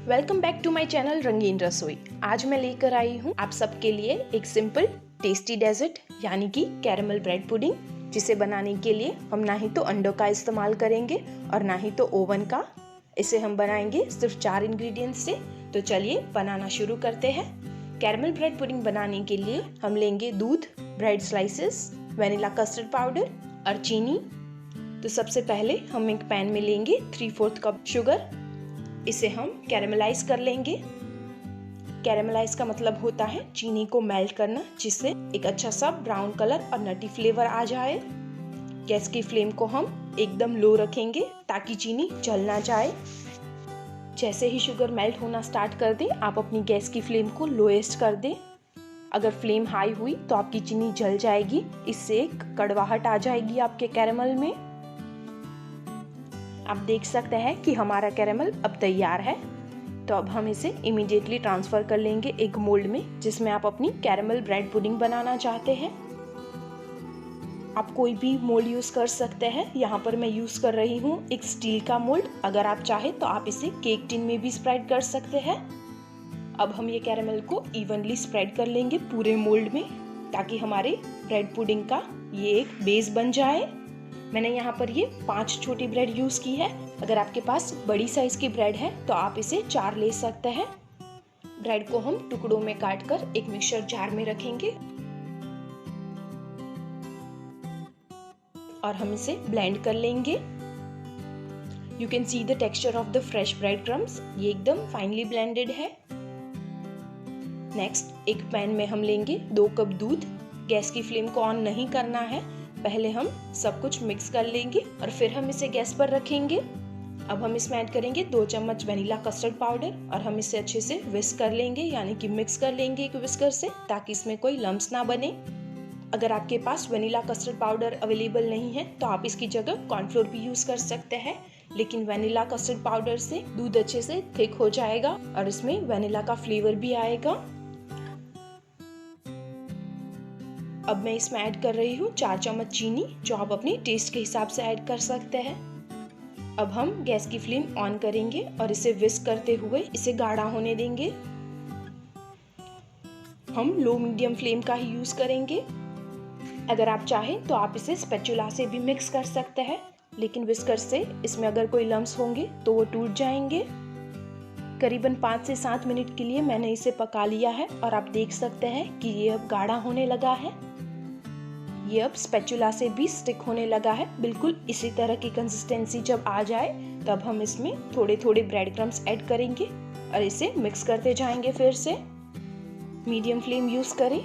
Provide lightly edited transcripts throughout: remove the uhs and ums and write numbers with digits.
Welcome back to my channel Rangeen Rasoi. आज मैं लेकर आई हूँ आप सबके लिए एक सिंपल टेस्टी डेजर्ट यानी कि कैरेमल ब्रेड पुडिंग, जिसे बनाने के लिए हम ना ही तो अंडों का इस्तेमाल करेंगे और ना ही तो ओवन का। इसे हम बनाएंगे सिर्फ 4 इंग्रेडिएंट्स से। तो चलिए बनाना शुरू करते हैं। कैरेमल ब्रेड पुडिंग बनाने के लिए हम लेंगे दूध, bread slices, vanilla custard powder और चीनी। तो सबसे पहले हम एक पैन में लेंगे 3/4 कप शुगर। इसे हम कैरेमलाइज कर लेंगे। कैरेमलाइज का मतलब होता है चीनी को मेल्ट करना, जिससे एक अच्छा सा ब्राउन कलर और नटी फ्लेवर आ जाए। गैस की फ्लेम को हम एकदम लो रखेंगे ताकि चीनी जल ना जाए। जैसे ही शुगर मेल्ट होना स्टार्ट कर दे, आप अपनी गैस की फ्लेम को लोएस्ट कर दें। अगर फ्लेम हाई हुई तो आपकी चीनी जल जाएगी, इससे एक कड़वाहट आ जाएगी आपके कैरेमल में। आप देख सकते हैं कि हमारा कैरेमल अब तैयार है। तो अब हम इसे इमीडिएटली ट्रांसफर कर लेंगे एक मोल्ड में, जिसमें आप अपनी कैरेमल ब्रेड पुडिंग बनाना चाहते हैं। आप कोई भी मोल्ड यूज कर सकते हैं। यहाँ पर मैं यूज कर रही हूँ एक स्टील का मोल्ड। अगर आप चाहे तो आप इसे केक टिन में भी स्प्रेड कर सकते हैं। अब हम ये कैरेमल को इवनली स्प्रेड कर लेंगे पूरे मोल्ड में, ताकि हमारे ब्रेड पुडिंग का ये एक बेस बन जाए। मैंने यहाँ पर ये 5 छोटी ब्रेड यूज की है। अगर आपके पास बड़ी साइज की ब्रेड है तो आप इसे 4 ले सकते हैं। ब्रेड को हम टुकड़ों में काट कर एक मिक्सचर जार में रखेंगे और हम इसे ब्लेंड कर लेंगे। You can see the texture of the fresh bread crumbs. ये एकदम फाइनली ब्लेंडेड है। नेक्स्ट एक पैन में हम लेंगे 2 कप दूध। गैस की फ्लेम को ऑन नहीं करना है, पहले हम सब कुछ मिक्स कर लेंगे और फिर हम इसे गैस पर रखेंगे। अब हम इसमें ऐड करेंगे 2 चम्मच वेनिला कस्टर्ड पाउडर और हम इसे अच्छे से विस्क कर लेंगे, यानी कि मिक्स कर लेंगे एक विस्कर से, ताकि इसमें कोई लम्स ना बने। अगर आपके पास वेनिला कस्टर्ड पाउडर अवेलेबल नहीं है तो आप इसकी जगह कॉर्नफ्लोर भी यूज कर सकते हैं, लेकिन वेनिला कस्टर्ड पाउडर से दूध अच्छे से थिक हो जाएगा और इसमें वेनिला का फ्लेवर भी आएगा। अब मैं इसमें ऐड कर रही हूँ 4 चम्मच चीनी, जो आप अपने टेस्ट के हिसाब से ऐड कर सकते हैं। अब हम गैस की फ्लेम ऑन करेंगे और इसे विस्क करते हुए इसे गाढ़ा होने देंगे। हम लो मीडियम फ्लेम का ही यूज करेंगे। अगर आप चाहें तो आप इसे स्पैचुला से भी मिक्स कर सकते हैं, लेकिन विस्कर से इसमें अगर कोई लम्स होंगे तो वो टूट जाएंगे। करीबन 5 से 7 मिनट के लिए मैंने इसे पका लिया है और आप देख सकते हैं कि ये अब गाढ़ा होने लगा है। ये अब स्पैचुला से भी स्टिक होने लगा है। बिल्कुल इसी तरह की कंसिस्टेंसी जब आ जाए तब हम इसमें थोड़े थोड़े ब्रेड क्रम्स ऐड करेंगे और इसे मिक्स करते जाएंगे। फिर से मीडियम फ्लेम यूज करें।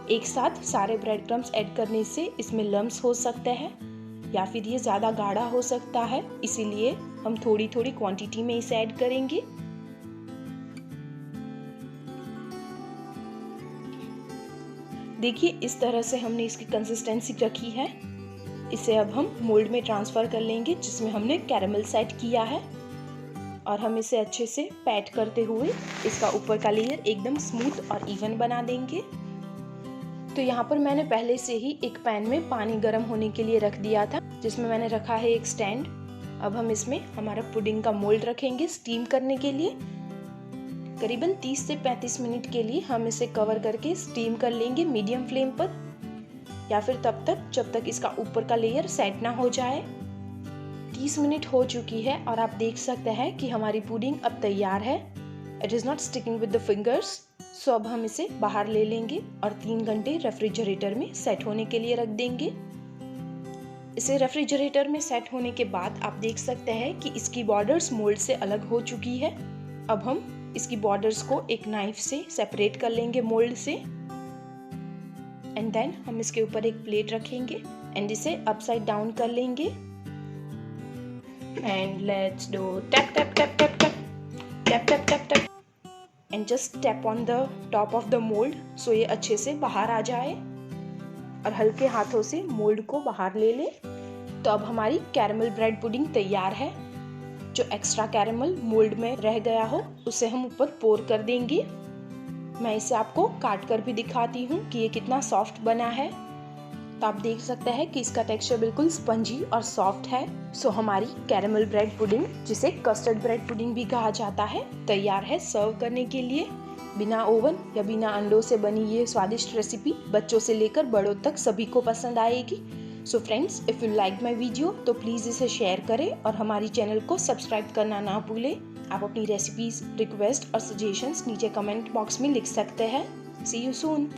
एक साथ सारे ब्रेड क्रम्स ऐड करने से इसमें लम्स हो सकते हैं या फिर ये ज़्यादा गाढ़ा हो सकता है, इसीलिए हम थोड़ी थोड़ी क्वांटिटी में इसे ऐड करेंगे। देखिए इस तरह से हमने इसकी कंसिस्टेंसी रखी है। इसे अब हम मोल्ड में ट्रांसफर कर लेंगे जिसमें हमने कैरेमल सेट किया है, और हम इसे अच्छे से पैट करते हुए इसका ऊपर का लेयर एकदम स्मूथ और इवन बना देंगे। तो यहाँ पर मैंने पहले से ही एक पैन में पानी गर्म होने के लिए रख दिया था, जिसमें मैंने रखा है एक स्टैंड। अब हम इसमें हमारा पुडिंग का मोल्ड रखेंगे स्टीम करने के लिए। करीबन 30 से 35 मिनट के लिए हम इसे कवर करके स्टीम कर लेंगे मीडियम फ्लेम पर, या फिर तब तक जब तक इसका ऊपर का लेयर सेट ना हो जाए। 30 मिनट हो चुकी है और आप देख सकते हैं कि हमारी पुडिंग अब तैयार है। It is not sticking with the fingers. So अब हम इसे बाहर ले लेंगे और 3 घंटे रेफ्रिजरेटर में सेट होने के लिए रख देंगे। इसे रेफ्रिजरेटर में सेट होने के बाद आप देख सकते हैं कि इसकी बॉर्डर्स मोल्ड से अलग हो चुकी है। अब हम इसकी बॉर्डर्स को एक नाइफ से सेपरेट कर लेंगे मोल्ड से, एंड देन हम इसके ऊपर एक प्लेट रखेंगे एंड इसे अपसाइड डाउन कर लेंगे। And let's do tap tap tap tap tap tap tap tap tap and just tap on the top of the mould, so ये अच्छे से बाहर आ जाए, और हल्के हाथों से मोल्ड को बाहर ले ले। तो अब हमारी कैरेमल ब्रेड पुडिंग तैयार है। जो एक्स्ट्रा कैरेमल मोल्ड में रह गया हो उसे हम ऊपर पोर कर देंगे। मैं इसे आपको काट कर भी दिखाती हूँ कि ये कितना सॉफ्ट बना है। तो आप देख सकते हैं कि इसका टेक्सचर बिल्कुल स्पंजी और सॉफ्ट है। सो हमारी कैरेमल ब्रेड पुडिंग, जिसे कस्टर्ड ब्रेड पुडिंग भी कहा जाता है, तैयार है सर्व करने के लिए। बिना ओवन या बिना अंडों से बनी ये स्वादिष्ट रेसिपी बच्चों से लेकर बड़ों तक सभी को पसंद आएगी। So friends, if you like my video तो प्लीज़ इसे शेयर करें और हमारी चैनल को सब्सक्राइब करना ना भूलें। आप अपनी रेसिपीज़, रिक्वेस्ट और सजेशंस नीचे कमेंट बॉक्स में लिख सकते हैं। सी यू सून।